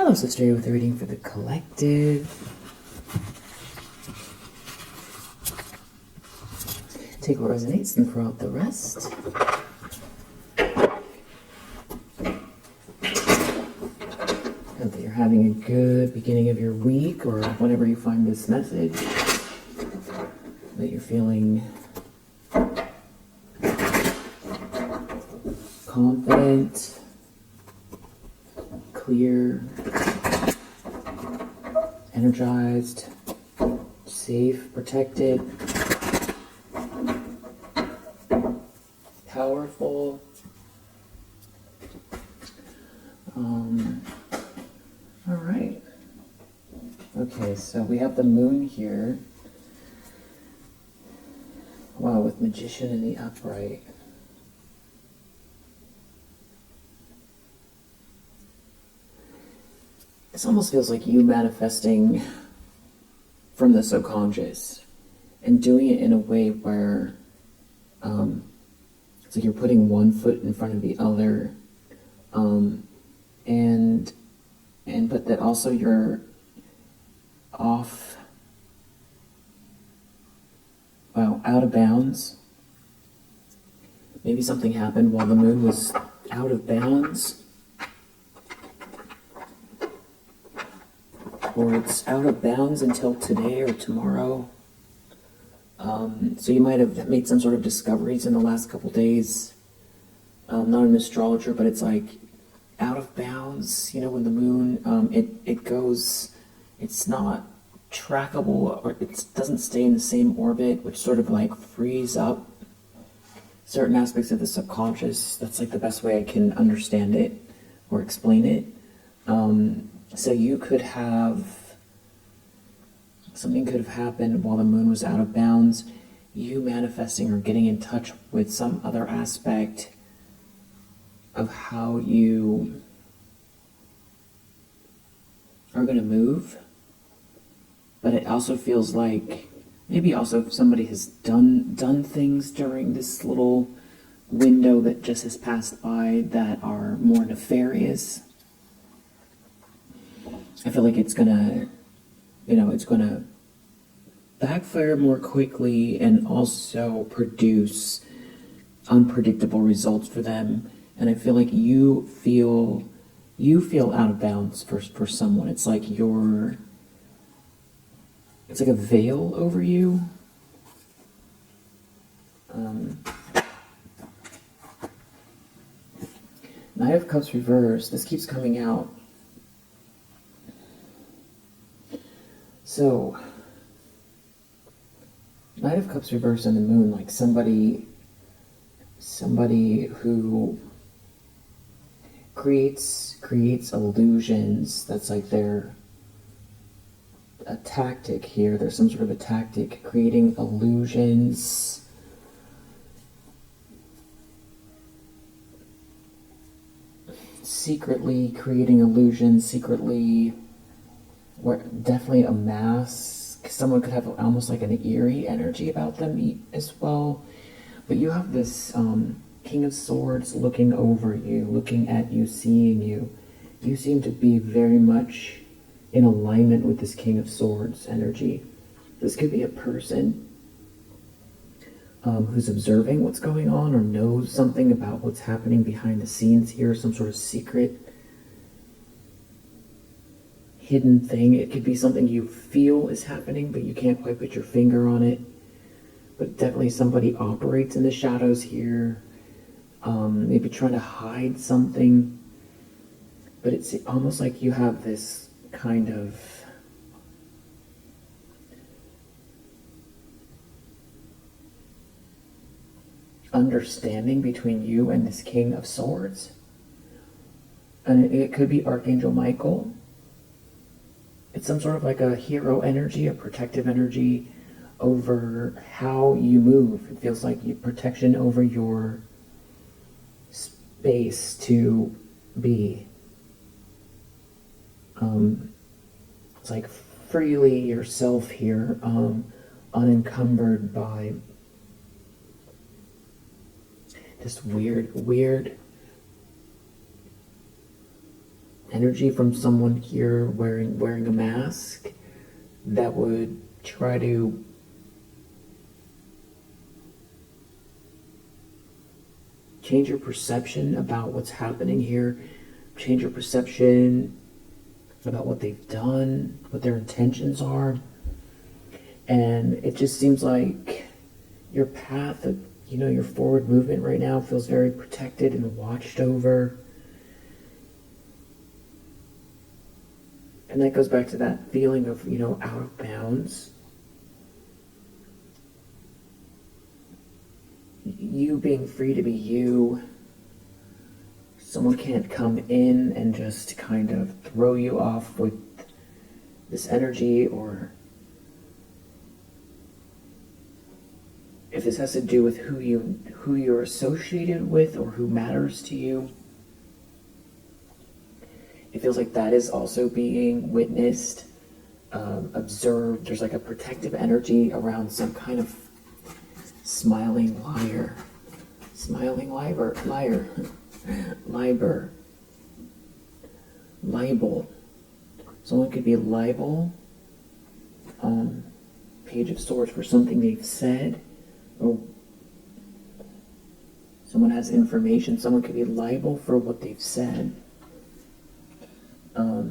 Hello, Sister, with a reading for the collective. Take what resonates and throw out the rest. Hope that you're having a good beginning of your week, or whenever you find this message. That you're feeling confident, clear, energized, safe, protected, powerful. All right. Okay, so we have the moon here. Wow, with Magician in the upright. This almost feels like you manifesting from the subconscious and doing it in a way where it's like you're putting one foot in front of the other, but that also you're off, well, out of bounds. Maybe something happened while the moon was out of bounds. Or it's out of bounds until today or tomorrow. So you might have made some sort of discoveries in the last couple days. Not an astrologer, but it's like out of bounds. You know, when the moon, it goes, it's not trackable, or it doesn't stay in the same orbit, which sort of like frees up certain aspects of the subconscious. That's like the best way I can understand it or explain it. So you could have, something could have happened while the moon was out of bounds, you manifesting or getting in touch with some other aspect of how you are going to move. But it also feels like maybe also somebody has done things during this little window that just has passed by that are more nefarious. I feel like it's gonna backfire more quickly and also produce unpredictable results for them. And I feel like you feel out of bounds for someone. It's like it's like a veil over you. Knight of Cups reversed. This keeps coming out. So, Knight of Cups reversed on the moon, like somebody who creates illusions. That's like a tactic here. There's some sort of a tactic, creating illusions. Secretly creating illusions, definitely a mask. Someone could have almost like an eerie energy about them as well. But you have this King of Swords looking over you, looking at you, seeing you. You seem to be very much in alignment with this King of Swords energy. This could be a person who's observing what's going on or knows something about what's happening behind the scenes here, some sort of secret hidden thing. It could be something you feel is happening, but you can't quite put your finger on it. But definitely somebody operates in the shadows here, maybe trying to hide something. But it's almost like you have this kind of understanding between you and this King of Swords. And it could be Archangel Michael. It's some sort of like a hero energy, a protective energy over how you move. It feels like protection over your space to be. It's like freely yourself here, unencumbered by this weird energy from someone here wearing a mask that would try to change your perception about what's happening here, change your perception about what they've done, what their intentions are. And it just seems like your path, your forward movement right now feels very protected and watched over. And that goes back to that feeling of, out of bounds. You being free to be you. Someone can't come in and just kind of throw you off with this energy, or if this has to do with who you're associated with or who matters to you. It feels like that is also being witnessed, observed. There's like a protective energy around some kind of smiling liar. Smiling liar. Liber. Libel. Someone could be liable. Page of Swords for something they've said. Or someone has information. Someone could be liable for what they've said. I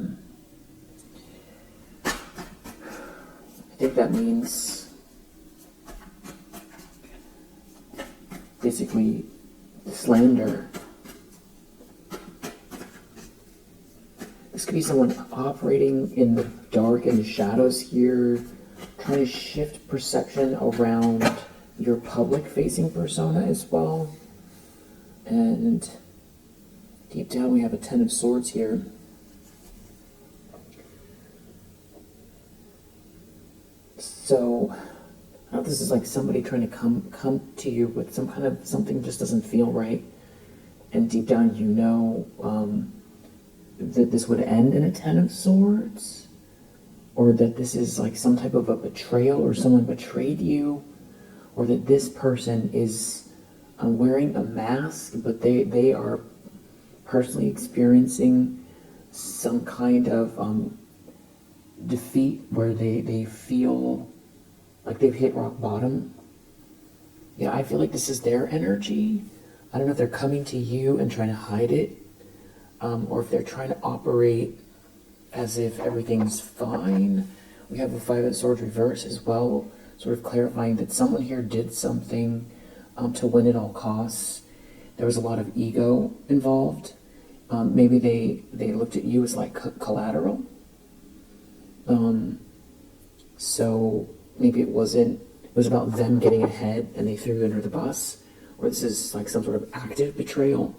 think that means basically slander. This could be someone operating in the dark and the shadows here, trying to shift perception around your public-facing persona as well. And deep down we have a Ten of Swords here. So, I don't know if this is like somebody trying to come to you with some kind of something just doesn't feel right, and deep down that this would end in a Ten of Swords, or that this is like some type of a betrayal, or someone betrayed you, or that this person is wearing a mask, but they are personally experiencing some kind of defeat where they feel like they've hit rock bottom. Yeah, I feel like this is their energy. I don't know if they're coming to you and trying to hide it, or if they're trying to operate as if everything's fine. We have the Five of Swords reverse as well, sort of clarifying that someone here did something to win at all costs. There was a lot of ego involved. Maybe they looked at you as like collateral. So maybe it was about them getting ahead and they threw you under the bus, or this is like some sort of active betrayal,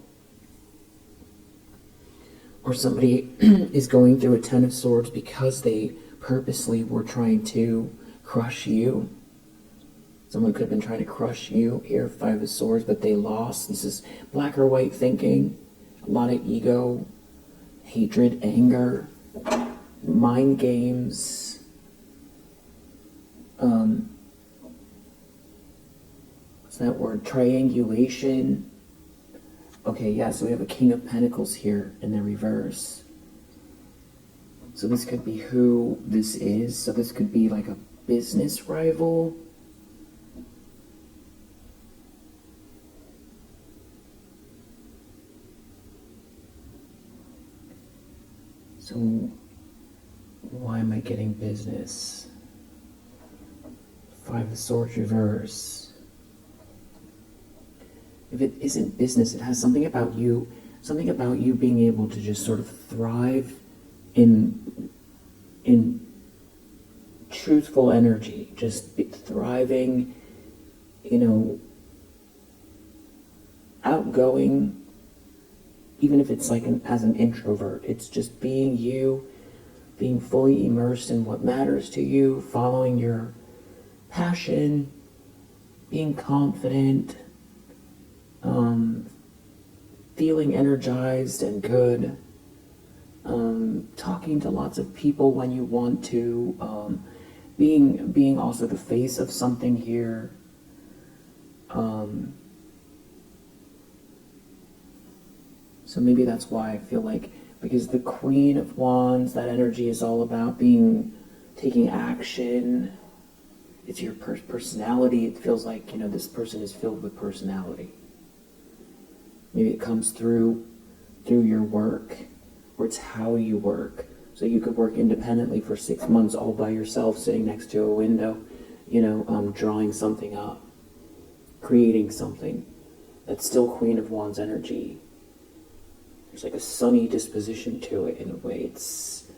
or somebody is going through a Ten of Swords because they purposely were trying to crush you. Someone could have been trying to crush you here, Five of Swords, but they lost. This is black or white thinking, a lot of ego, hatred, anger, mind games. What's that word? Triangulation. Okay, yeah, so we have a King of Pentacles here in the reverse. So this could be who this is. So this could be like a business rival. So why am I getting business? Five of Swords reverse. If it isn't business, it has something about you being able to just sort of thrive in truthful energy, just thriving, outgoing, even if it's like as an introvert. It's just being you, being fully immersed in what matters to you, following your passion, being confident, feeling energized and good, talking to lots of people when you want to, being also the face of something here. So maybe that's why I feel like Because the Queen of Wands, that energy is all about taking action. It's your personality. It feels like, this person is filled with personality. Maybe it comes through your work, or it's how you work. So you could work independently for 6 months all by yourself, sitting next to a window, drawing something up, creating something. That's still Queen of Wands energy. There's like a sunny disposition to it in a way. It's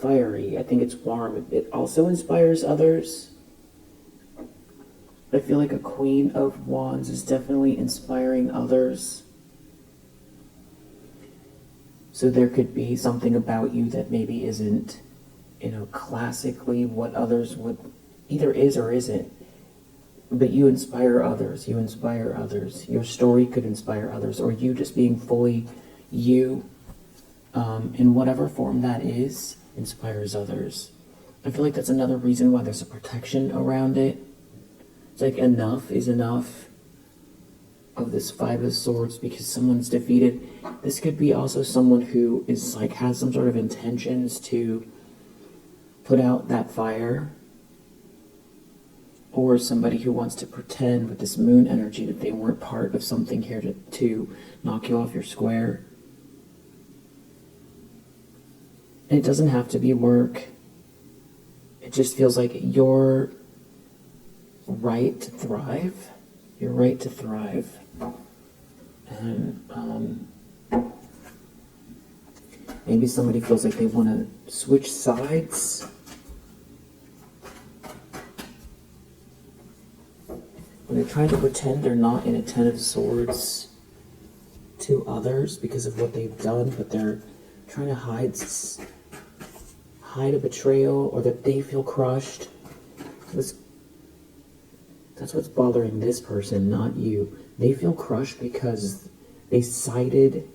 fiery. I think it's warm. It also inspires others. I feel like a Queen of Wands is definitely inspiring others. So there could be something about you that maybe isn't, classically what others would either is or isn't. But you inspire others. You inspire others. Your story could inspire others, or you just being fully you, in whatever form that is, inspires others. I feel like that's another reason why there's a protection around it. It's like enough is enough of this Five of Swords because someone's defeated. This could be also someone who is has some sort of intentions to put out that fire, or somebody who wants to pretend with this moon energy that they weren't part of something here to knock you off your square. And it doesn't have to be work. It just feels like your right to thrive. Your right to thrive. And maybe somebody feels like they want to switch sides. When they're trying to pretend they're not in a Ten of Swords to others because of what they've done, but they're trying to hide a betrayal, or that they feel crushed. That's what's bothering this person, not you. They feel crushed because they sided.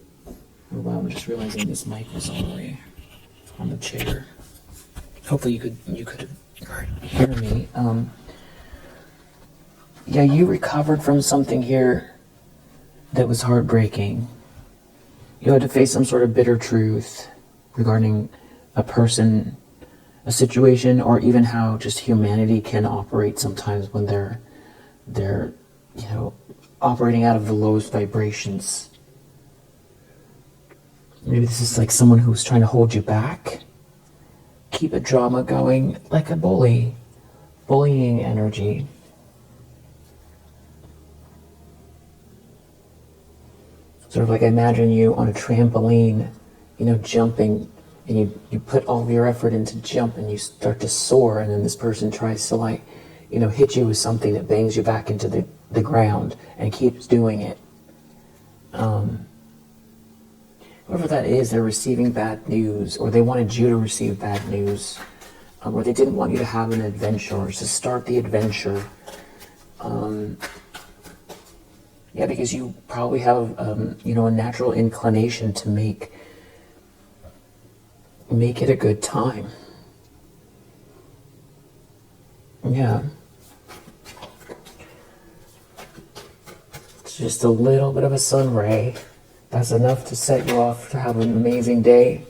Oh wow, I'm just realizing this mic was all the way on the chair. Hopefully you could hear me. Yeah, you recovered from something here that was heartbreaking. You had to face some sort of bitter truth regarding a person, a situation, or even how just humanity can operate sometimes when they're operating out of the lowest vibrations. Maybe this is like someone who's trying to hold you back, keep a drama going, like a bullying energy. Sort of like I imagine you on a trampoline, jumping, and you put all of your effort into jump and you start to soar, and then this person tries to hit you with something that bangs you back into the ground and keeps doing it. Whoever that is, they're receiving bad news, or they wanted you to receive bad news, or they didn't want you to have an adventure, or to start the adventure. Yeah, because you probably have, a natural inclination to make it a good time. Yeah. It's just a little bit of a sun ray. That's enough to set you off to have an amazing day.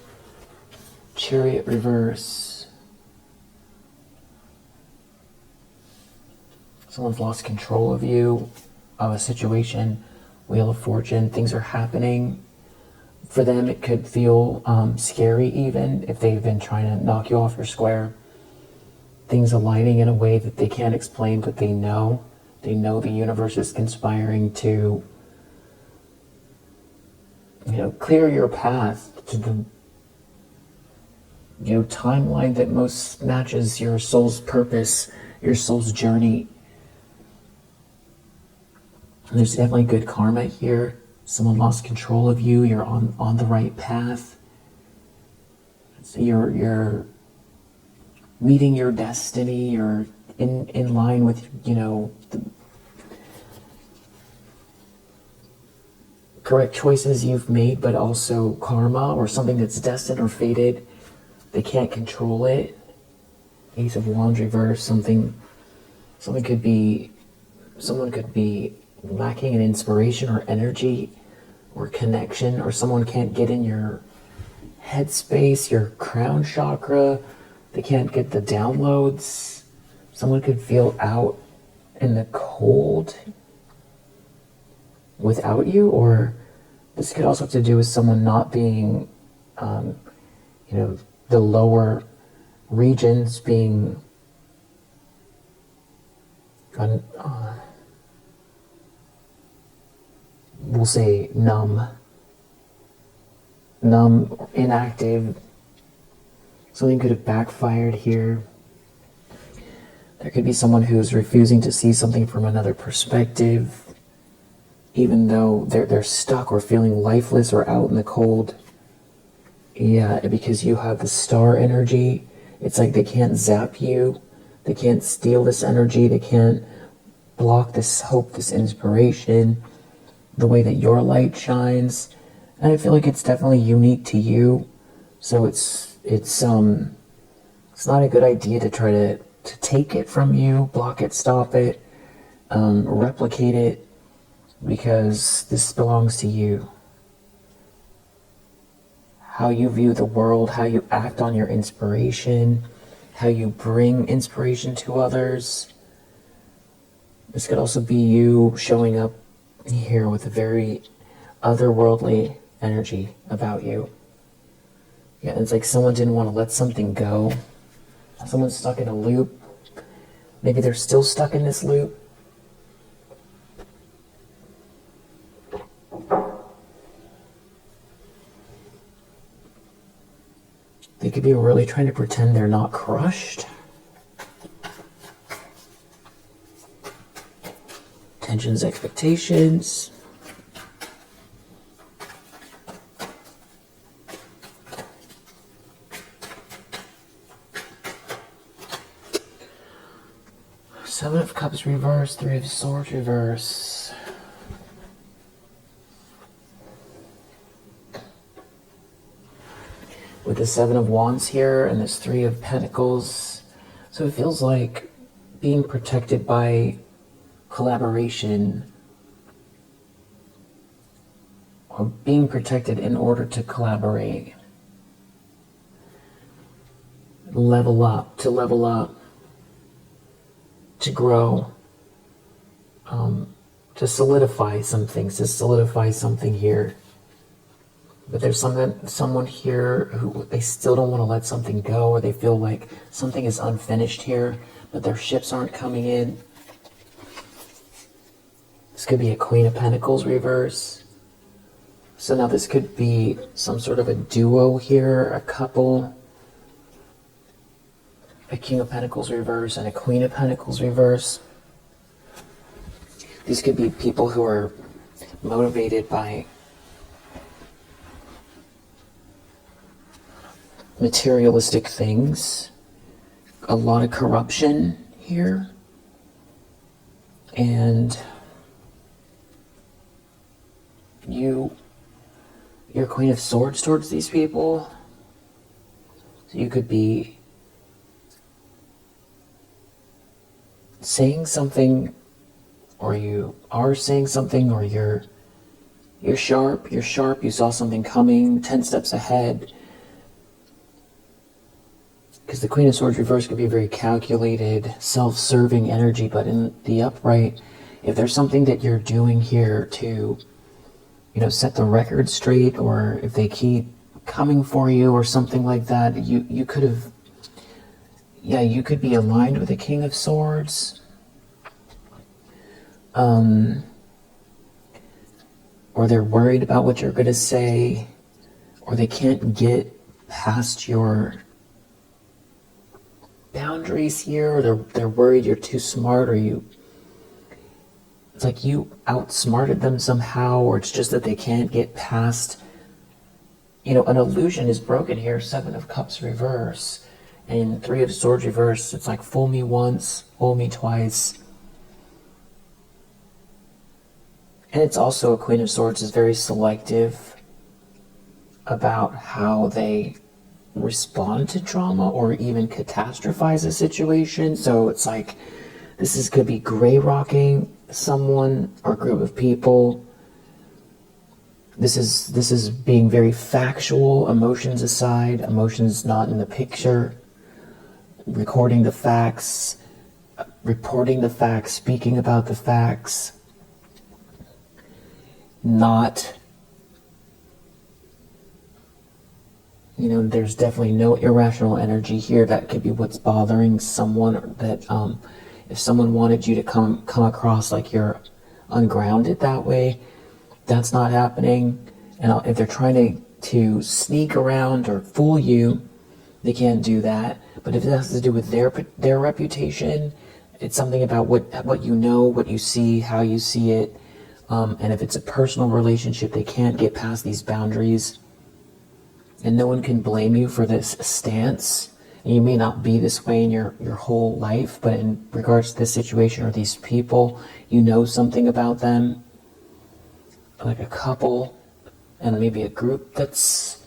Chariot reverse. Someone's lost control of you, of a situation. Wheel of Fortune, things are happening. For them, it could feel scary even if they've been trying to knock you off your square. Things aligning in a way that they can't explain, but they know. They know the universe is conspiring to, clear your path to the, timeline that most matches your soul's purpose, your soul's journey. And there's definitely good karma here. Someone lost control of you. You're on the right path. So you're meeting your destiny. You're in line with the correct choices you've made, but also karma or something that's destined or fated. They can't control it. Ace of Wands reverse. Someone could be lacking in inspiration or energy or connection, or someone can't get in your headspace, your crown chakra. They can't get the downloads. Someone could feel out in the cold without you, or this could also have to do with someone not being, the lower regions being we'll say numb, inactive. Something could have backfired here. There could be someone who's refusing to see something from another perspective, even though they're stuck or feeling lifeless or out in the cold. Yeah, because you have the star energy. It's like they can't zap you. They can't steal this energy. They can't block this hope, this inspiration, the way that your light shines. And I feel like it's definitely unique to you. So it's not a good idea to try to take it from you, block it, stop it, replicate it, because this belongs to you. How you view the world, how you act on your inspiration, how you bring inspiration to others. This could also be you showing up here with a very otherworldly energy about you. Yeah, it's like someone didn't want to let something go. Someone's stuck in a loop. Maybe they're still stuck in this loop. They could be really trying to pretend they're not crushed. Tensions, expectations. Seven of Cups reverse, Three of Swords reverse. With the Seven of Wands here and this Three of Pentacles. So it feels like being protected by collaboration, or being protected in order to collaborate. Level up, to grow, to solidify some things, to solidify something here. But there's someone here who they still don't want to let something go, or they feel like something is unfinished here, but their ships aren't coming in. This could be a Queen of Pentacles reverse. So now this could be some sort of a duo here, a couple. A King of Pentacles reverse and a Queen of Pentacles reverse. These could be people who are motivated by materialistic things. A lot of corruption here. And you're Queen of Swords towards these people. So you could be saying something, or you are saying something, or you're sharp, you saw something coming 10 steps ahead. Because the Queen of Swords reverse could be very calculated, self-serving energy, but in the upright, if there's something that you're doing here to, set the record straight, or if they keep coming for you or something like that, you could have, you could be aligned with the King of Swords. Or they're worried about what you're going to say, or they can't get past your boundaries here, or they're worried you're too smart, or it's like you outsmarted them somehow, or it's just that they can't get past, an illusion is broken here. Seven of Cups reverse and Three of Swords reverse. It's like fool me once, fool me twice. And it's also a Queen of Swords is very selective about how they respond to trauma or even catastrophize a situation. So it's like could be gray rocking someone or group of people. This is being very factual, emotions aside, emotions not in the picture, recording the facts, reporting the facts, speaking about the facts, not, there's definitely no irrational energy here. That could be what's bothering someone, that if someone wanted you to come across like you're ungrounded that way, that's not happening. And if they're trying to sneak around or fool you, they can't do that. But if it has to do with their reputation, it's something about what you know, what you see, how you see it. And if it's a personal relationship, they can't get past these boundaries. And no one can blame you for this stance. And you may not be this way in your whole life, but in regards to this situation or these people, you know something about them, like a couple and maybe a group that's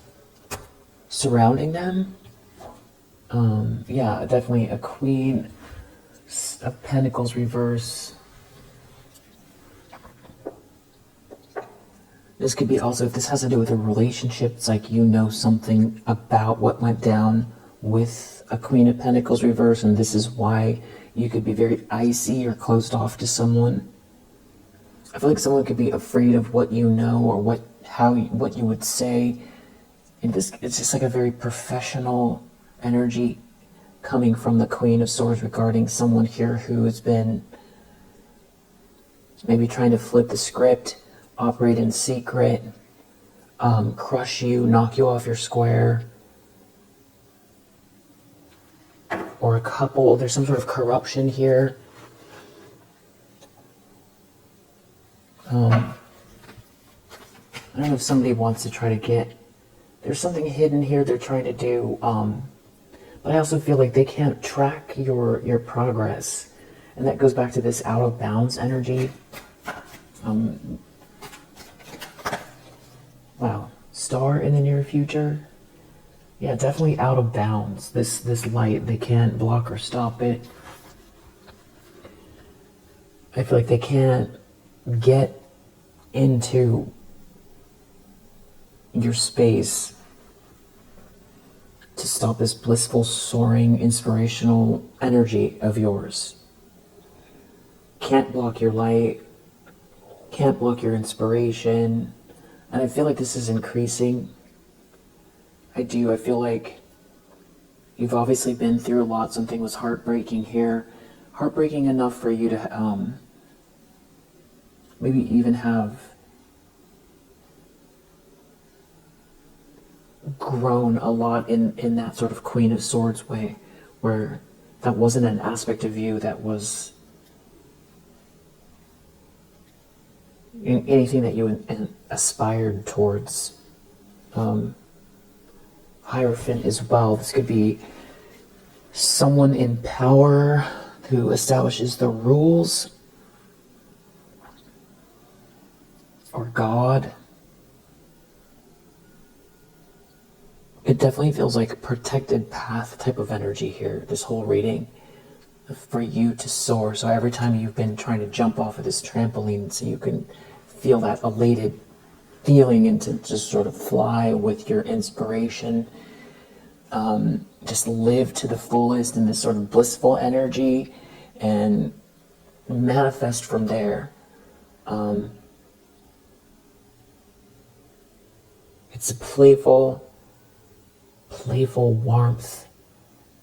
surrounding them. Yeah, definitely a Queen of Pentacles reverse. This could be also, if this has to do with a relationship, it's like you know something about what went down with a Queen of Pentacles reverse, and this is why you could be very icy or closed off to someone. I feel like someone could be afraid of what you know or what you would say. And this, it's just like a very professional energy coming from the Queen of Swords regarding someone here who has been maybe trying to flip the script, operate in secret, crush you, knock you off your square. Or a couple, there's some sort of corruption here. I don't know if somebody wants to try to get, there's something hidden here they're trying to do, but I also feel like they can't track your progress. And that goes back to this out of bounds energy. Wow, star in the near future. Yeah, definitely out of bounds. This light, they can't block or stop it. I feel like they can't get into your space to stop this blissful, soaring, inspirational energy of yours. Can't block your light, can't block your inspiration. And I feel like this is increasing. I feel like you've obviously been through a lot. Something was heartbreaking here. Heartbreaking enough for you to maybe even have grown a lot in that sort of Queen of Swords way, where that wasn't an aspect of you that was in anything that you aspired towards. Hierophant as well. This could be someone in power who establishes the rules, or God. It definitely feels like a protected path type of energy here, this whole reading, for you to soar. So every time you've been trying to jump off of this trampoline, so you can feel that elated feeling and to just sort of fly with your inspiration, just live to the fullest in this sort of blissful energy and manifest from there. It's a playful warmth.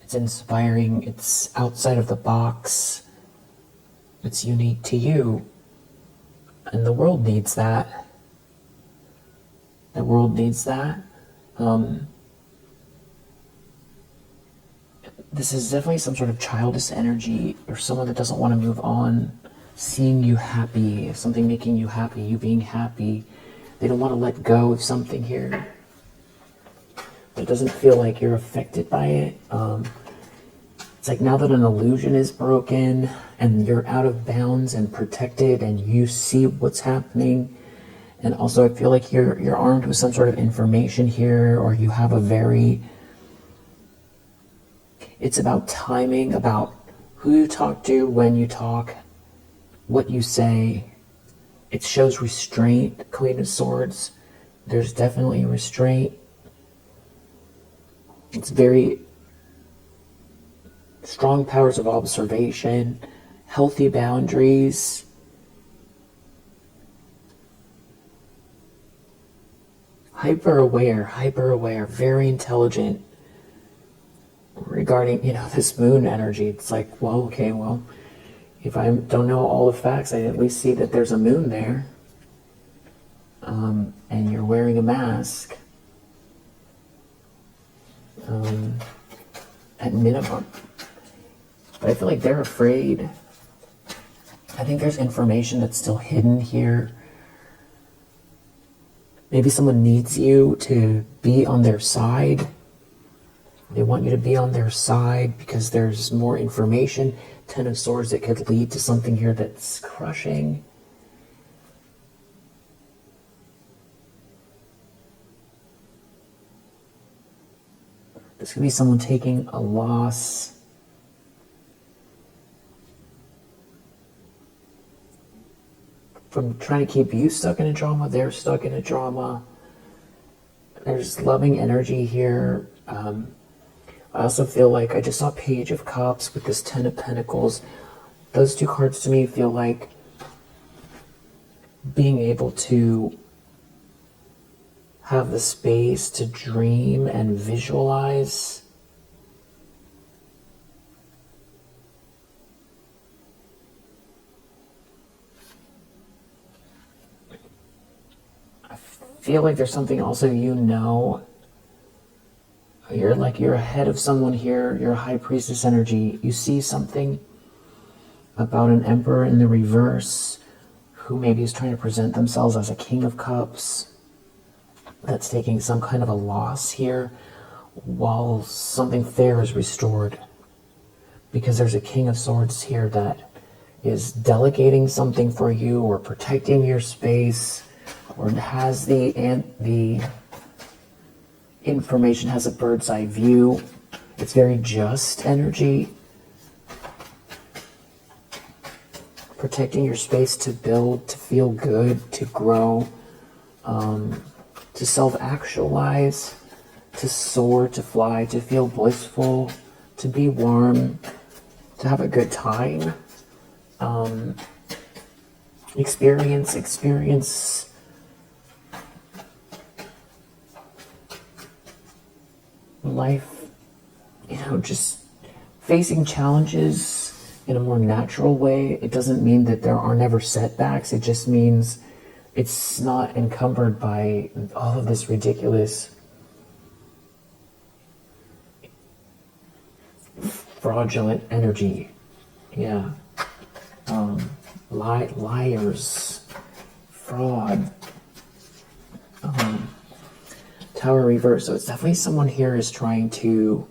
It's inspiring. It's outside of the box. It's unique to you. And the world needs that. The world needs that. This is definitely some sort of childish energy, or someone that doesn't want to move on, seeing you happy, something making you happy, you being happy. They don't want to let go of something here. But it doesn't feel like you're affected by it. It's like now that an illusion is broken and you're out of bounds and protected and you see what's happening. And also I feel like you're armed with some sort of information here, or you have a very, it's about timing, about who you talk to, when you talk, what you say. It shows restraint, Queen of Swords. There's definitely restraint. It's very strong powers of observation, healthy boundaries. Hyper aware, very intelligent regarding, this moon energy. It's like, well, okay, well, if I don't know all the facts, I at least see that there's a moon there. And you're wearing a mask. At minimum. But I feel like they're afraid. I think there's information that's still hidden here. Maybe someone needs you to be on their side. They want you to be on their side because there's more information. Ten of Swords that could lead to something here that's crushing. This could be someone taking a loss. From trying to keep you stuck in a drama, they're stuck in a drama. There's loving energy here. I also feel like I just saw Page of Cups with this Ten of Pentacles. Those two cards to me feel like being able to have the space to dream and visualize. I feel like there's something also you're ahead of someone here. You're a High Priestess energy. You see something about an Emperor in the reverse who maybe is trying to present themselves as a King of Cups that's taking some kind of a loss here while something fair is restored. Because there's a King of Swords here that is delegating something for you or protecting your space or has the information, has a bird's eye view. It's very just energy. Protecting your space to build, to feel good, to grow, to self-actualize, to soar, to fly, to feel blissful, to be warm, to have a good time. Experience life, just facing challenges in a more natural way. It doesn't mean that there are never setbacks. It just means it's not encumbered by all of this ridiculous fraudulent energy. Yeah. Liars, fraud, Tower reverse. So it's definitely someone here is trying to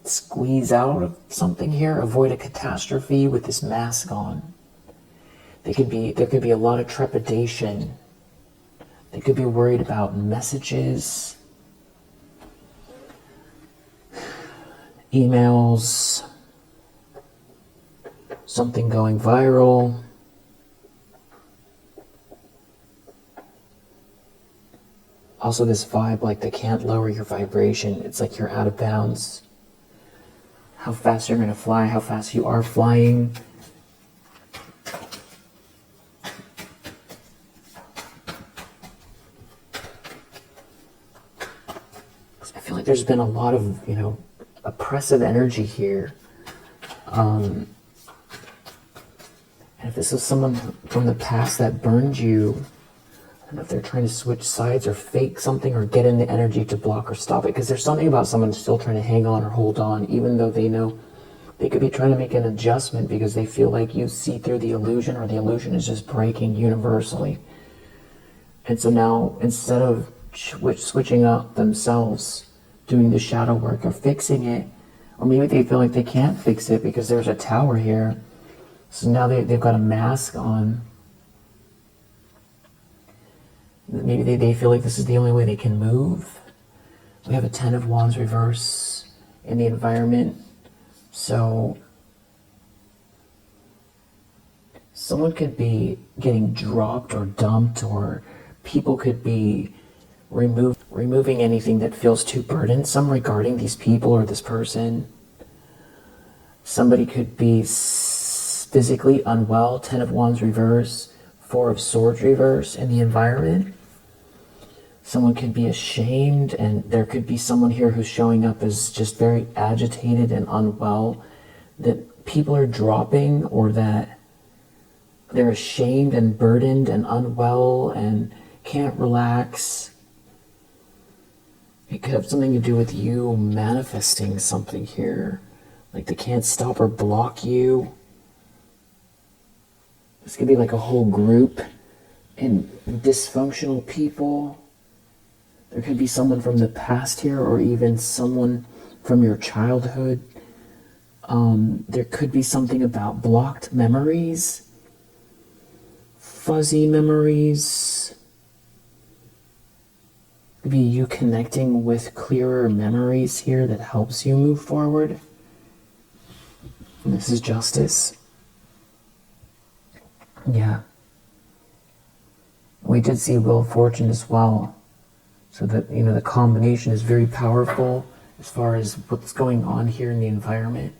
squeeze out of something here, avoid a catastrophe with this mask on. There could be a lot of trepidation. They could be worried about messages, emails, something going viral. Also this vibe, like they can't lower your vibration. It's like you're out of bounds. How fast you're going to fly, how fast you are flying. I feel like there's been a lot of, oppressive energy here. And if this is someone from the past that burned you, I don't know if they're trying to switch sides or fake something or get in the energy to block or stop it. Because there's something about someone still trying to hang on or hold on, even though they know they could be trying to make an adjustment because they feel like you see through the illusion, or the illusion is just breaking universally. And so now, instead of switching up themselves, doing the shadow work or fixing it, or maybe they feel like they can't fix it because there's a tower here. So now they've got a mask on. Maybe they feel like this is the only way they can move. We have a Ten of Wands reverse in the environment. So Someone could be getting dropped or dumped, or people could be removing anything that feels too burdensome regarding these people or this person. Somebody could be physically unwell, 10 of Wands reverse, 4 of Swords reverse in the environment. Someone could be ashamed, and there could be someone here who's showing up as just very agitated and unwell, that people are dropping, or that they're ashamed and burdened and unwell and can't relax. It could have something to do with you manifesting something here. Like they can't stop or block you. This could be like a whole group and dysfunctional people. There could be someone from the past here, or even someone from your childhood. There could be something about blocked memories, fuzzy memories. Could be you connecting with clearer memories here that helps you move forward. And this is justice. Yeah. We did see Wheel of Fortune as well. So that, the combination is very powerful as far as what's going on here in the environment.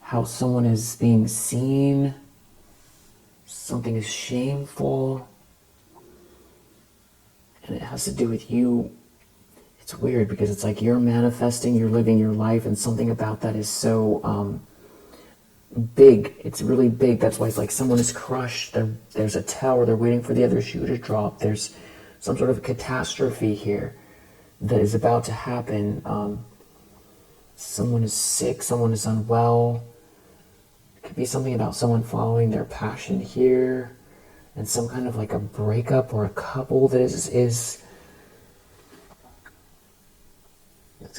How someone is being seen. Something is shameful. And it has to do with you. It's weird because it's like you're manifesting, you're living your life, and something about that is so big. It's really big. That's why it's like someone is crushed. There's a tower. They're waiting for the other shoe to drop. There's some sort of catastrophe here that is about to happen. Someone is sick. Someone is unwell. It could be something about someone following their passion here, and some kind of like a breakup or a couple that is this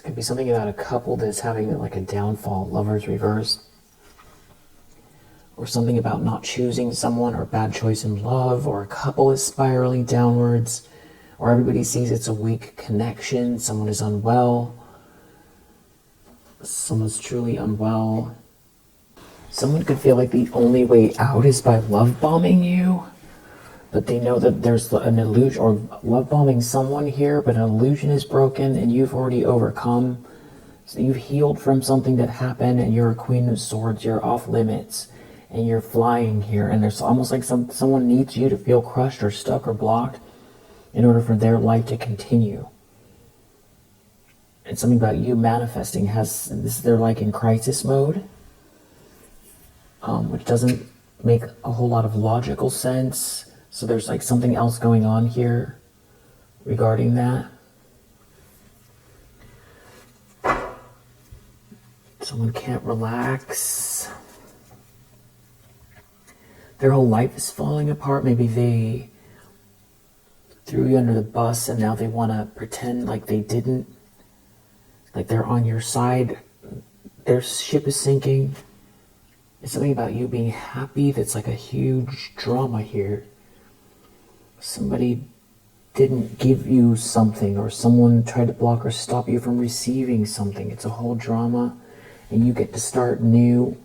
could be something about a couple that's having like a downfall, lovers reverse. Or something about not choosing someone, or bad choice in love, or a couple is spiraling downwards, or everybody sees it's a weak connection, someone is unwell, someone's truly unwell. Someone could feel like the only way out is by love bombing you, but they know that there's an illusion, or love bombing someone here, but an illusion is broken and you've already overcome. So you've healed from something that happened, and you're a Queen of Swords, you're off limits. And you're flying here, and there's almost like someone needs you to feel crushed or stuck or blocked in order for their life to continue. And something about you manifesting they're like in crisis mode, which doesn't make a whole lot of logical sense. So there's like something else going on here regarding that. Someone can't relax. Their whole life is falling apart. Maybe they threw you under the bus and now they want to pretend like they didn't. Like they're on your side. Their ship is sinking. It's something about you being happy that's like a huge drama here. Somebody didn't give you something, or someone tried to block or stop you from receiving something. It's a whole drama, and you get to start new,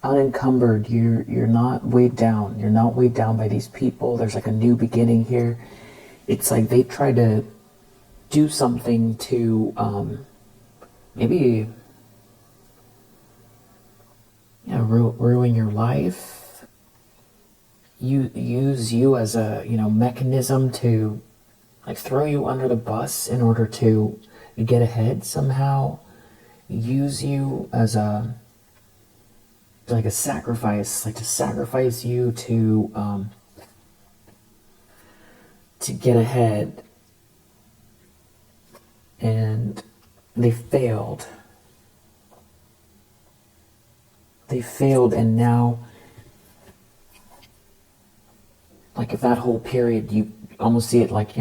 unencumbered. You're not weighed down. You're not weighed down by these people. There's like a new beginning here. It's like they try to do something to maybe ruin your life. Use you as a mechanism to like throw you under the bus in order to get ahead somehow. Use you as a sacrifice, like to sacrifice you to get ahead. And they failed. And now, like if that whole period, you almost see it like,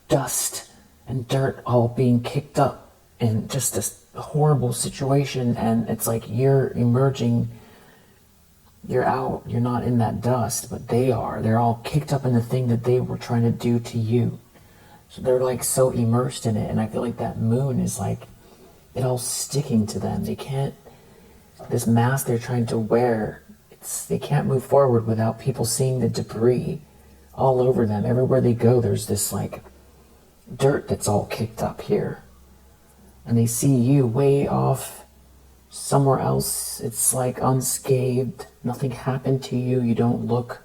dust and dirt all being kicked up in just this horrible situation, and it's like you're emerging, you're out, you're not in that dust, but they're all kicked up in the thing that they were trying to do to you. So they're like so immersed in it, and I feel like that moon is like it all sticking to them. They can't this mask they're trying to wear, they can't move forward without people seeing the debris all over them. Everywhere they go, there's this like dirt that's all kicked up here. And they see you way off somewhere else. It's like unscathed. Nothing happened to you. You don't look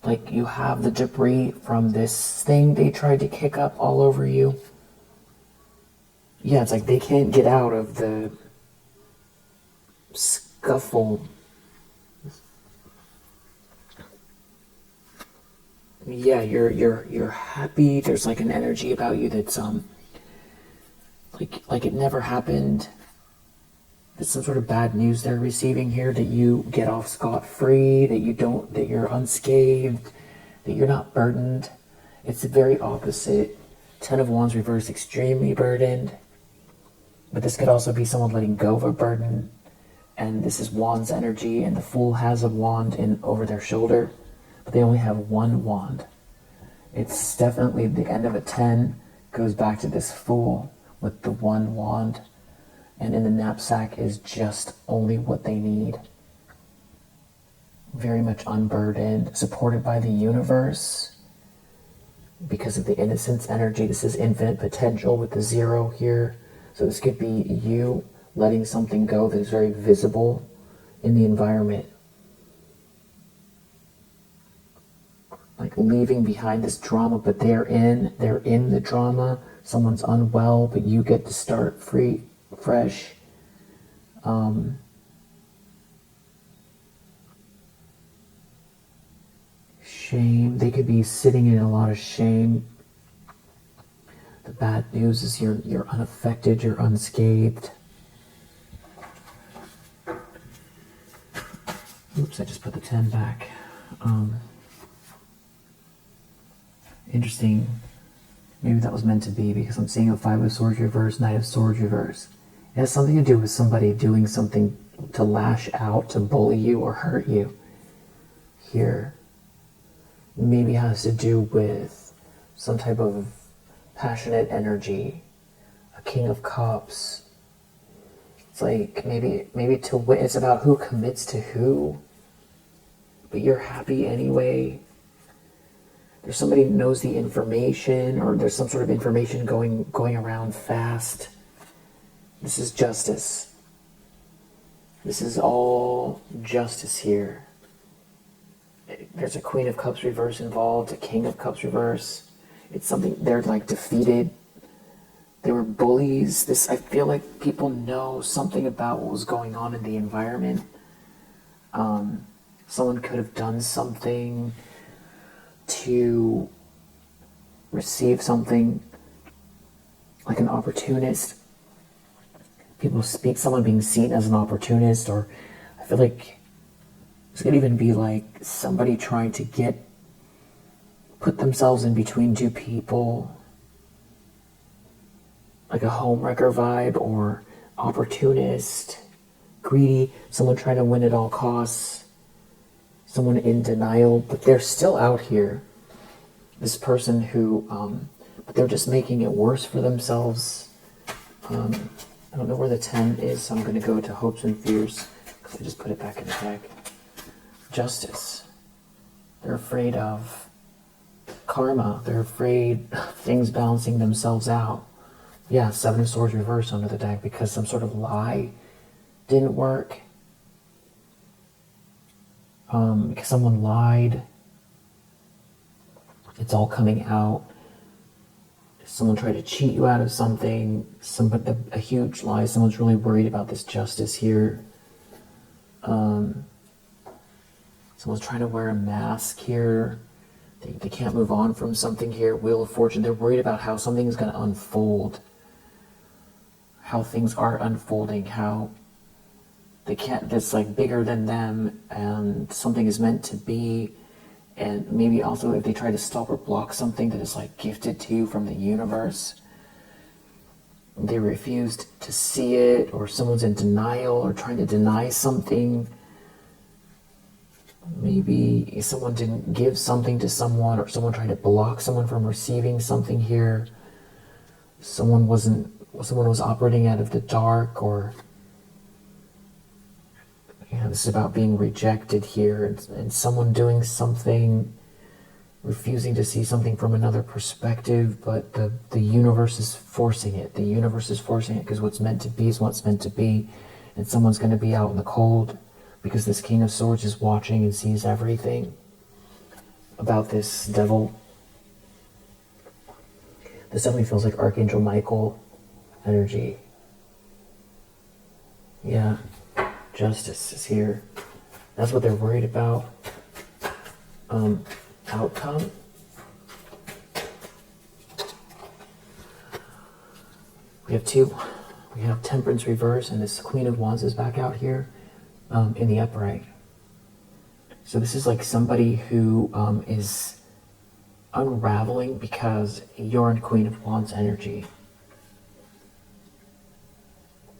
like you have the debris from this thing they tried to kick up all over you. Yeah, it's like they can't get out of the scuffle. Yeah, you're happy. There's like an energy about you that's like it never happened. There's some sort of bad news they're receiving here, that you get off scot-free, that you're unscathed, that you're not burdened. It's the very opposite. 10 of Wands reversed, extremely burdened. But this could also be someone letting go of a burden. And this is Wands energy, and the Fool has a wand over their shoulder, but they only have one wand. It's definitely the end of a 10, goes back to this Fool with the one wand. And in the knapsack is just only what they need. Very much unburdened, supported by the universe. Because of the innocence energy, this is infinite potential with the 0 here. So this could be you letting something go that is very visible in the environment. Like leaving behind this drama, but they're in the drama. Someone's unwell, but you get to start free. Fresh. Shame. They could be sitting in a lot of shame. The bad news is you're unaffected, you're unscathed. Oops, I just put the 10 back. Interesting. Maybe that was meant to be, because I'm seeing a 5 of Swords reverse, Knight of Swords reverse. It has something to do with somebody doing something to lash out, to bully you or hurt you. Here. Maybe it has to do with some type of passionate energy. A King of Cups. It's like maybe it's about who commits to who. But you're happy anyway. There's somebody who knows the information, or there's some sort of information going around fast. This is justice. This is all justice here. There's a Queen of Cups reverse involved, a King of Cups reverse. It's something, they're like defeated. They were bullies. I feel like people know something about what was going on in the environment. Someone could have done something to receive something, like an opportunist. People speak, someone being seen as an opportunist, or I feel like this could even be like somebody trying to put themselves in between two people, like a homewrecker vibe, or opportunist, greedy, someone trying to win at all costs, someone in denial, but they're still out here. This person who, but they're just making it worse for themselves. I don't know where the 10 is, so I'm going to go to hopes and fears, because I just put it back in the deck. Justice. They're afraid of karma. They're afraid of things balancing themselves out. Yeah, 7 of Swords reversed under the deck, because some sort of lie didn't work. Because someone lied. It's all coming out. Someone tried to cheat you out of something. A huge lie. Someone's really worried about this justice here. Someone's trying to wear a mask here. They can't move on from something here. Wheel of Fortune. They're worried about how something is going to unfold. How things are unfolding. How they can't, that's like bigger than them, and something is meant to be. And maybe also if they try to stop or block something that is like gifted to you from the universe, they refused to see it, or someone's in denial or trying to deny something. Maybe someone didn't give something to someone, or someone tried to block someone from receiving something here. Someone was operating out of the dark, or This is about being rejected here, and someone doing something, refusing to see something from another perspective, but the universe is forcing it. The universe is forcing it because what's meant to be is what's meant to be, and someone's going to be out in the cold because this King of Swords is watching and sees everything about this devil. This definitely feels like Archangel Michael energy. Yeah, justice is here. That's what they're worried about. Outcome. We have Temperance reverse, and this Queen of Wands is back out here in the upright. So this is like somebody who is unraveling because you're in Queen of Wands energy.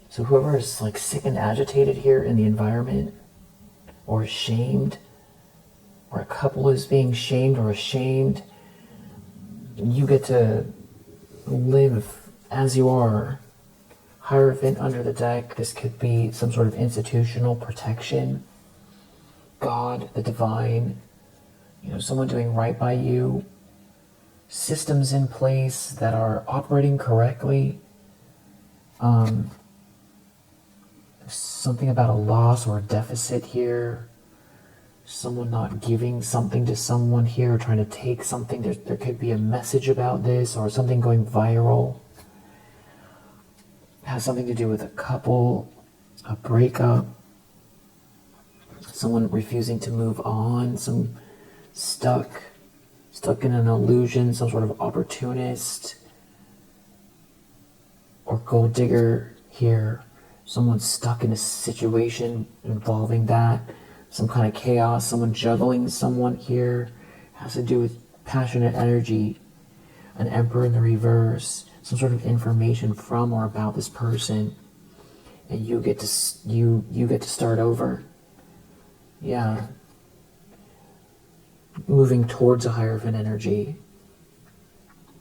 So whoever is like sick and agitated here in the environment, or ashamed, or a couple is being shamed or ashamed, you get to live as you are. Hierophant under the deck. This could be some sort of institutional protection. God, the divine, someone doing right by you. Systems in place that are operating correctly. Something about a loss or a deficit here. Someone not giving something to someone here, or trying to take something. There could be a message about this, or something going viral. It has something to do with a couple, a breakup, someone refusing to move on, some stuck in an illusion, some sort of opportunist or gold digger here. Someone stuck in a situation involving that, some kind of chaos, someone juggling someone here. It has to do with passionate energy, an Emperor in the reverse, some sort of information from or about this person, and you get to start over. Yeah, moving towards a Hierophant energy,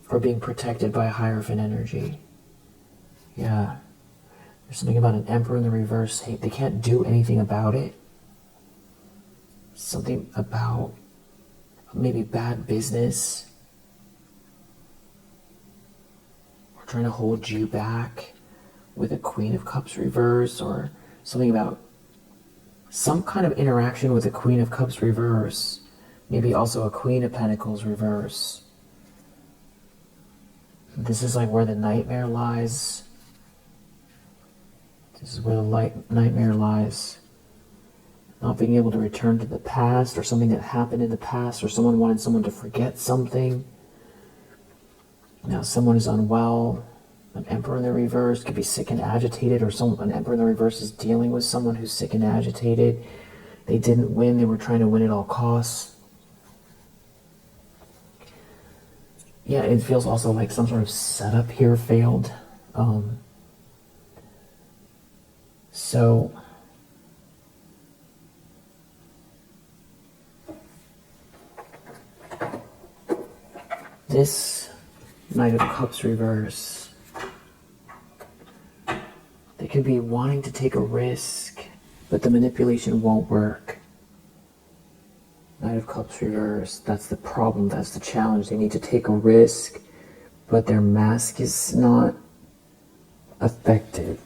or being protected by a Hierophant energy. Yeah. There's something about an Emperor in the reverse. Hey, they can't do anything about it. Something about maybe bad business. Or trying to hold you back with a Queen of Cups reverse, or something about some kind of interaction with a Queen of Cups reverse. Maybe also a Queen of Pentacles reverse. This is like where the nightmare lies. This is where the nightmare lies. Not being able to return to the past, or something that happened in the past, or someone wanted someone to forget something. Now someone is unwell. An Emperor in the reverse could be sick and agitated, or an Emperor in the reverse is dealing with someone who's sick and agitated. They didn't win. They were trying to win at all costs. Yeah, it feels also like some sort of setup here failed. So this Knight of Cups reverse, they could be wanting to take a risk, but the manipulation won't work. Knight of Cups reverse, that's the problem, that's the challenge. They need to take a risk, but their mask is not effective.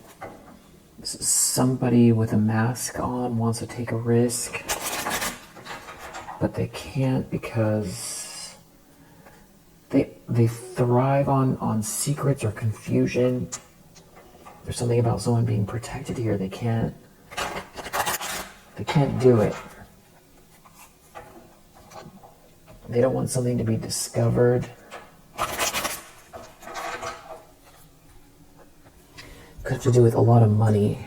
Somebody with a mask on wants to take a risk, but they can't because they thrive on secrets or confusion. There's something about someone being protected here. They can't do it. They don't want something to be discovered. Could have to do with a lot of money.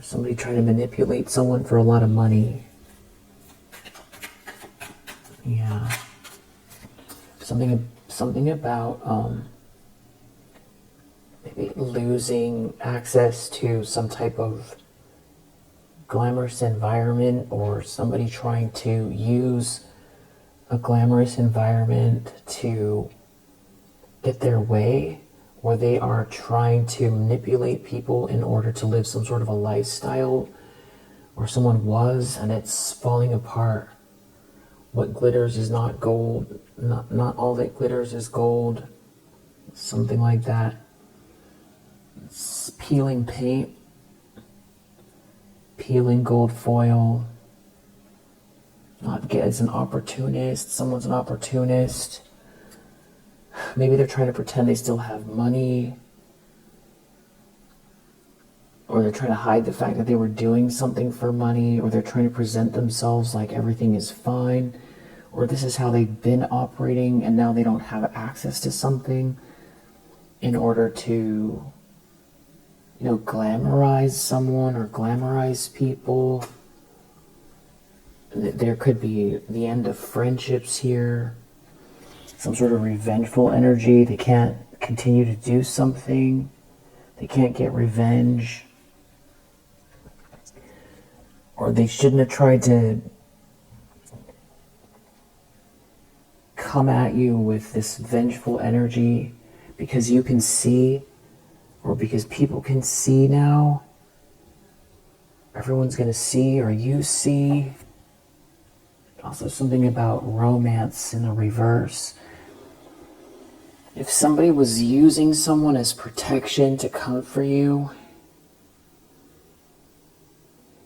Somebody trying to manipulate someone for a lot of money. Yeah. Something about maybe losing access to some type of glamorous environment, or somebody trying to use a glamorous environment to get their way, or they are trying to manipulate people in order to live some sort of a lifestyle, or someone was and it's falling apart. What glitters is not gold, not all that glitters is gold, something like that. It's peeling paint, peeling gold foil. Not get as an opportunist, someone's an opportunist. Maybe they're trying to pretend they still have money, or they're trying to hide the fact that they were doing something for money, or they're trying to present themselves like everything is fine, or this is how they've been operating and now they don't have access to something in order to, glamorize someone or glamorize people. There could be the end of friendships here, some sort of revengeful energy. They can't continue to do something. They can't get revenge. Or they shouldn't have tried to come at you with this vengeful energy because you can see, or because people can see now. Everyone's going to see, or you see. Also something about romance in the reverse. If somebody was using someone as protection to comfort you,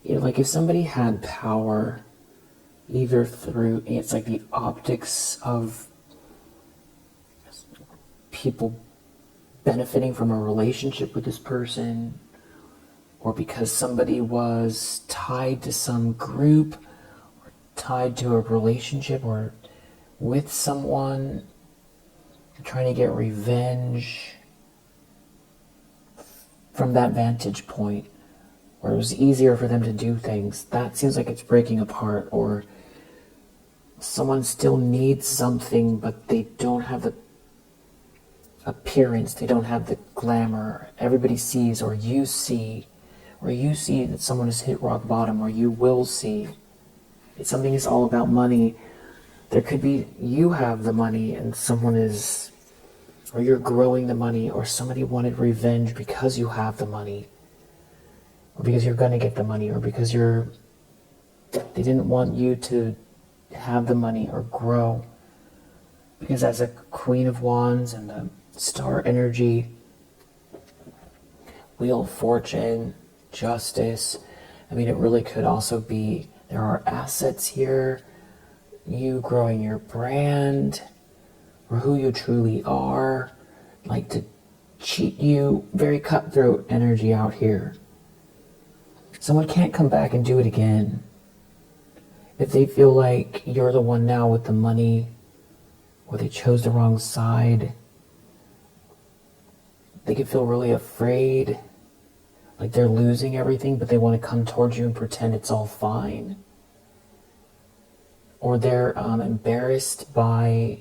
like if somebody had power, either through, it's like the optics of people benefiting from a relationship with this person, or because somebody was tied to some group, or tied to a relationship, or with someone, trying to get revenge from that vantage point, where it was easier for them to do things. That seems like it's breaking apart, or someone still needs something, but they don't have the appearance, they don't have the glamour. Everybody sees, or you see that someone has hit rock bottom, or you will see. It's something is all about money. There could be you have the money and someone is, or you're growing the money, or somebody wanted revenge because you have the money, or because you're going to get the money, or because they didn't want you to have the money or grow. Because as a Queen of Wands and the star energy, Wheel of Fortune, Justice, it really could also be, there are assets here, you growing your brand, or who you truly are, like to cheat you, very cutthroat energy out here. Someone can't come back and do it again. If they feel like you're the one now with the money, or they chose the wrong side, they could feel really afraid, like they're losing everything, but they want to come towards you and pretend it's all fine. Or they're embarrassed by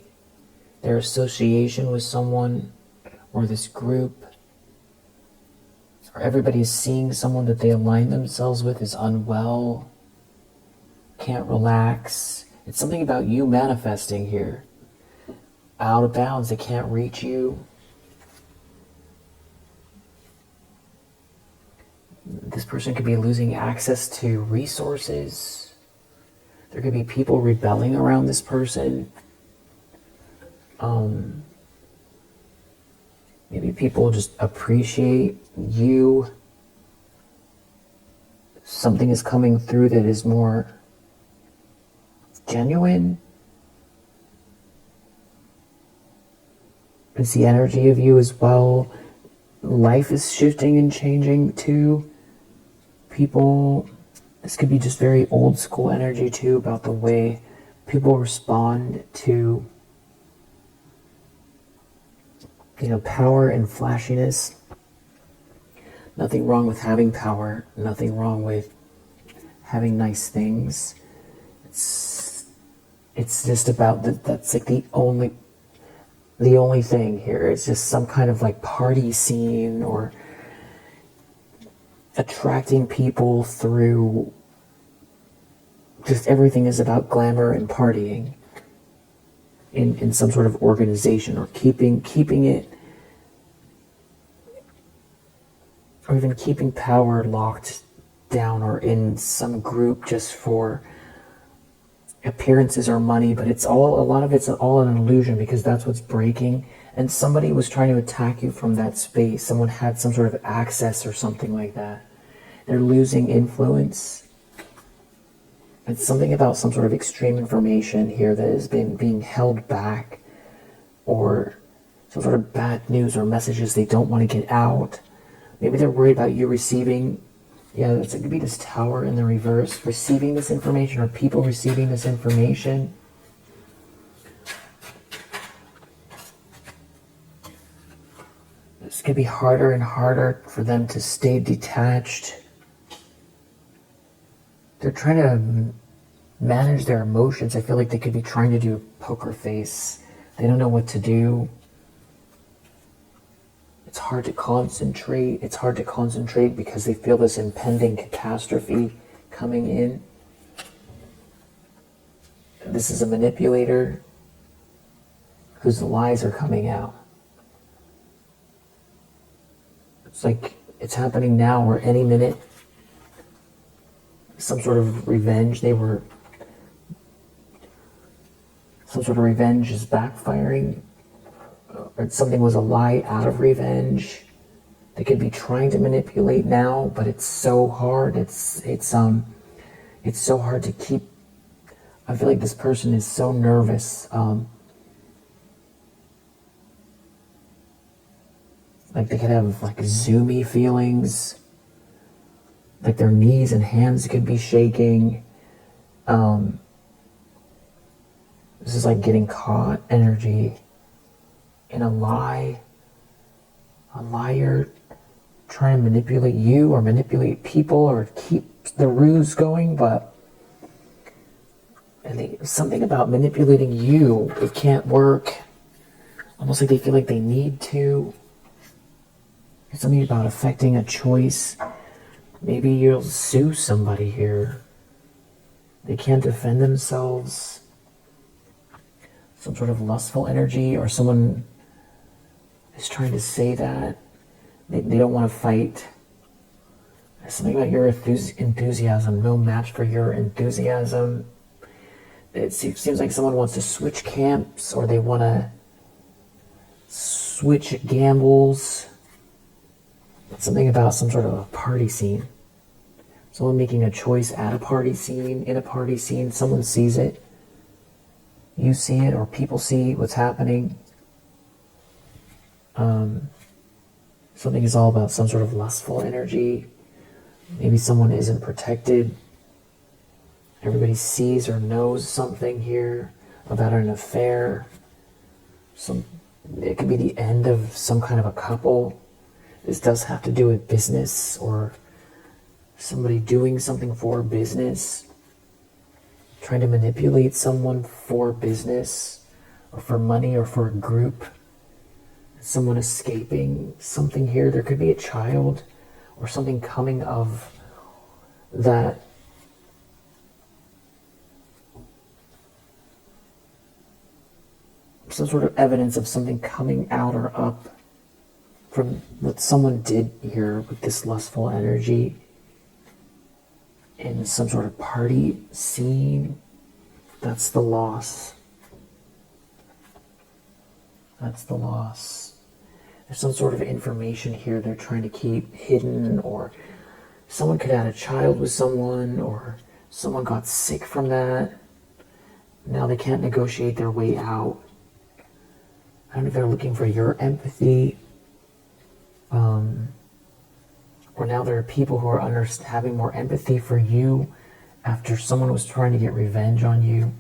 their association with someone, or this group, or everybody's seeing someone that they align themselves with is unwell, can't relax. It's something about you manifesting here. Out of bounds, they can't reach you. This person could be losing access to resources. There could be people rebelling around this person. Maybe people just appreciate you. Something is coming through that is more genuine. It's the energy of you as well. Life is shifting and changing too. People, this could be just very old school energy too, about the way people respond to power and flashiness. Nothing wrong with having power, nothing wrong with having nice things. It's just about that's like the only thing here. It's just some kind of like party scene, or attracting people through just everything is about glamour and partying in some sort of organization, or keeping it or even keeping power locked down or in some group just for appearances or money, but a lot of it's all an illusion because that's what's breaking. And somebody was trying to attack you from that space. Someone had some sort of access or something like that. They're losing influence. It's something about some sort of extreme information here that has been being held back, or some sort of bad news or messages they don't want to get out. Maybe they're worried about you receiving, it could be this tower in the reverse, receiving this information or people receiving this information. This could be harder and harder for them to stay detached. They're trying to manage their emotions. I feel like they could be trying to do a poker face. They don't know what to do. It's hard to concentrate. It's hard to concentrate because they feel this impending catastrophe coming in. This is a manipulator whose lies are coming out. It's like it's happening now, or any minute some sort of revenge some sort of revenge is backfiring, or something was a lie out of revenge. They could be trying to manipulate now, but it's so hard. It's so hard to keep. I feel like this person is so nervous. Like they could have like zoomy feelings, like their knees and hands could be shaking. This is like getting caught energy in a lie. A liar trying to manipulate you or manipulate people or keep the ruse going, but something about manipulating you, it can't work. Almost like they feel like they need to. It's something about affecting a choice. Maybe you'll sue somebody here. They can't defend themselves. Some sort of lustful energy, or someone is trying to say that. They don't want to fight. There's something about your enthusiasm, no match for your enthusiasm. It seems like someone wants to switch camps, or they want to switch gambles. It's something about some sort of a party scene. Someone making a choice at a party scene, in a party scene, someone sees it. You see it, or people see what's happening. Something is all about some sort of lustful energy. Maybe someone isn't protected. Everybody sees or knows something here about an affair. It could be the end of some kind of a couple. This does have to do with business, or somebody doing something for business, trying to manipulate someone for business, or for money, or for a group. Someone escaping something here. There could be a child, or something coming of that. Some sort of evidence of something coming out or up from what someone did here with this lustful energy in some sort of party scene. That's the loss. That's the loss. There's some sort of information here they're trying to keep hidden, or someone could have had a child with someone, or someone got sick from that. Now they can't negotiate their way out. I don't know if they're looking for your empathy. Or now there are people who are having more empathy for you after someone was trying to get revenge on you.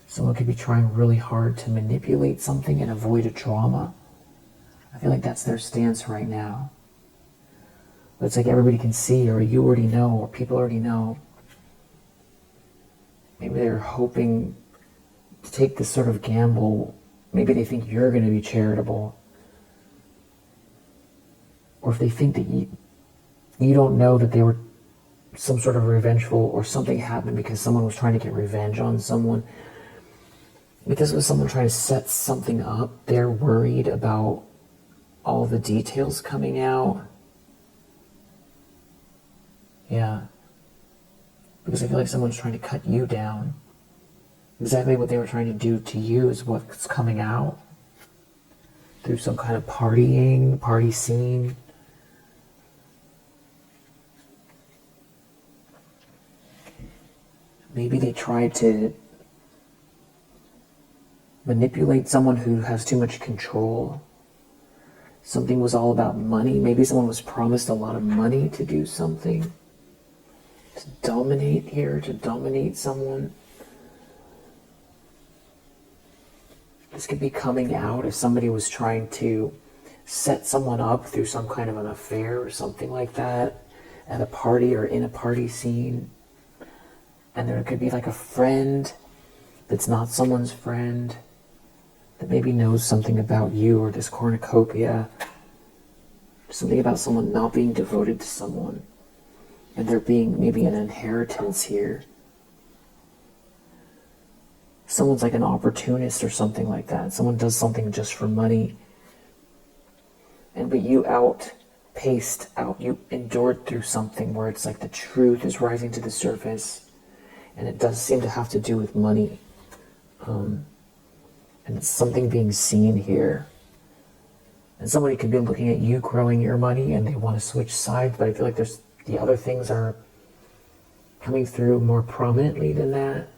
Someone could be trying really hard to manipulate something and avoid a trauma. I feel like that's their stance right now. But it's like everybody can see, or you already know, or people already know. Maybe they're hoping to take this sort of gamble. Maybe they think you're going to be charitable. Or if they think that you don't know that they were some sort of revengeful, or something happened because someone was trying to get revenge on someone. Because it was someone trying to set something up, they're worried about all the details coming out. Yeah. Because I feel like someone's trying to cut you down. Exactly what they were trying to do to you is what's coming out through some kind of party scene. Maybe they tried to manipulate someone who has too much control. Something was all about money. Maybe someone was promised a lot of money to do something. To dominate someone. This could be coming out if somebody was trying to set someone up through some kind of an affair or something like that at a party or in a party scene. And there could be like a friend that's not someone's friend that maybe knows something about you or this cornucopia. Something about someone not being devoted to someone. And there being maybe an inheritance here. Someone's like an opportunist or something like that. Someone does something just for money. But you you endured through something where it's like the truth is rising to the surface. And it does seem to have to do with money. And it's something being seen here. And somebody could be looking at you growing your money and they want to switch sides, but I feel like the other things are coming through more prominently than that.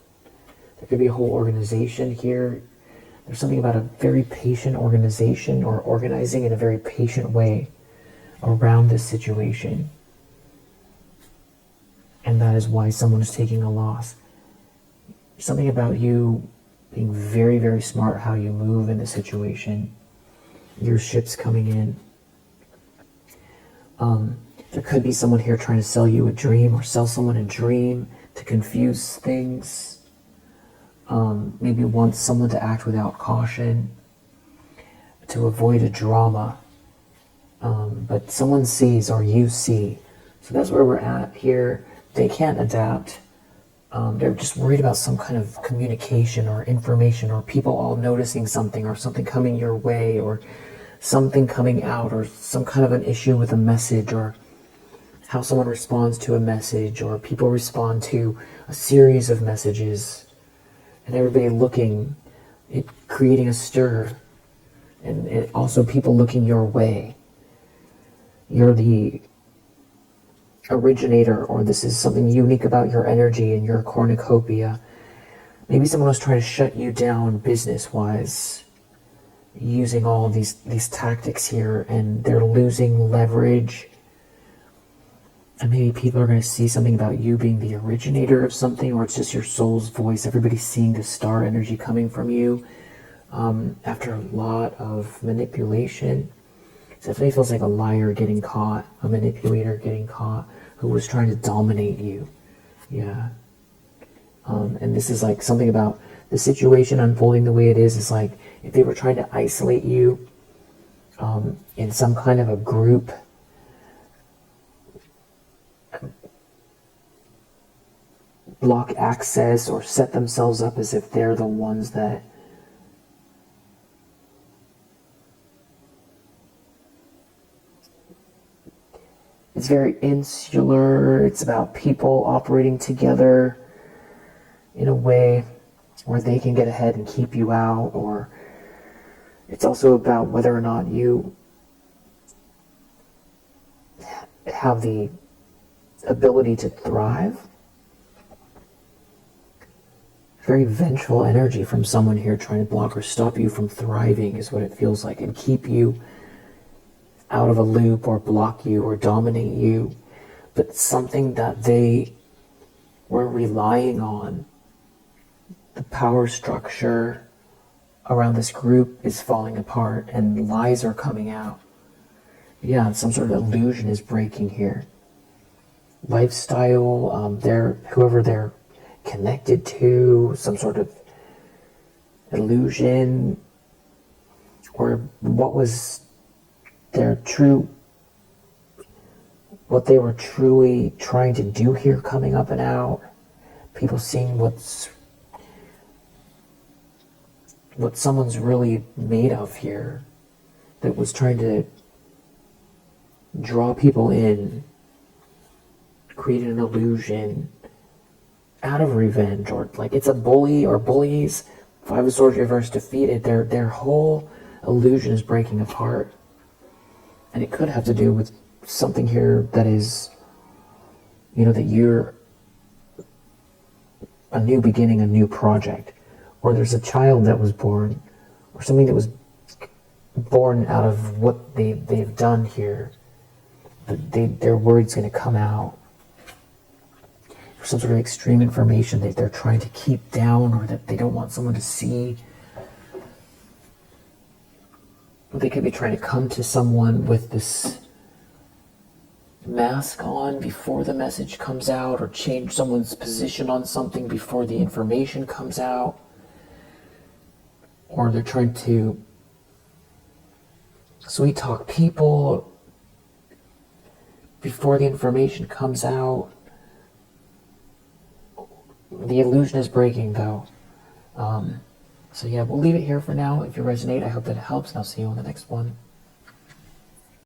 There could be a whole organization here. There's something about a very patient organization or organizing in a very patient way around this situation. And that is why someone is taking a loss. Something about you being very, very smart how you move in the situation. Your ship's coming in. There could be someone here trying to sell you a dream or sell someone a dream to confuse things. Maybe wants someone to act without caution, to avoid a drama. But someone sees or you see. So that's where we're at here. They can't adapt. They're just worried about some kind of communication or information or people all noticing something or something coming your way or something coming out or some kind of an issue with a message or how someone responds to a message or people respond to a series of messages and everybody looking, it creating a stir and also people looking your way. You're the originator, or this is something unique about your energy and your cornucopia. Maybe someone was trying to shut you down business-wise, using all of these tactics here, and they're losing leverage. And maybe people are going to see something about you being the originator of something, or it's just your soul's voice. Everybody's seeing the star energy coming from you after a lot of manipulation. It definitely feels like a liar getting caught, a manipulator getting caught, who was trying to dominate you. Yeah. And this is like something about the situation unfolding the way it is like if they were trying to isolate you in some kind of a group, block access or set themselves up as if they're the ones that it's very insular. It's about people operating together in a way where they can get ahead and keep you out, or it's also about whether or not you have the ability to thrive. Very vengeful energy from someone here trying to block or stop you from thriving is what it feels like, and keep you out of a loop or block you or dominate you. But something that they were relying on, the power structure around this group is falling apart and lies are coming out. Yeah, some sort of illusion is breaking here. Lifestyle, whoever they're connected to, some sort of illusion, or what was what they were truly trying to do here coming up and out. People seeing what someone's really made of here, that was trying to draw people in, created an illusion out of revenge, or like it's a bully or bullies. Five of Swords reversed defeated. Their whole illusion is breaking apart, and it could have to do with something here that is, that you're a new beginning, a new project, or there's a child that was born, or something that was born out of what they've done here. Their word's going to come out. Some sort of extreme information that they're trying to keep down, or that they don't want someone to see. They could be trying to come to someone with this mask on before the message comes out, or change someone's position on something before the information comes out. Or they're trying to sweet talk people before the information comes out. The illusion is breaking, though. So yeah, we'll leave it here for now. If you resonate, I hope that it helps, and I'll see you on the next one.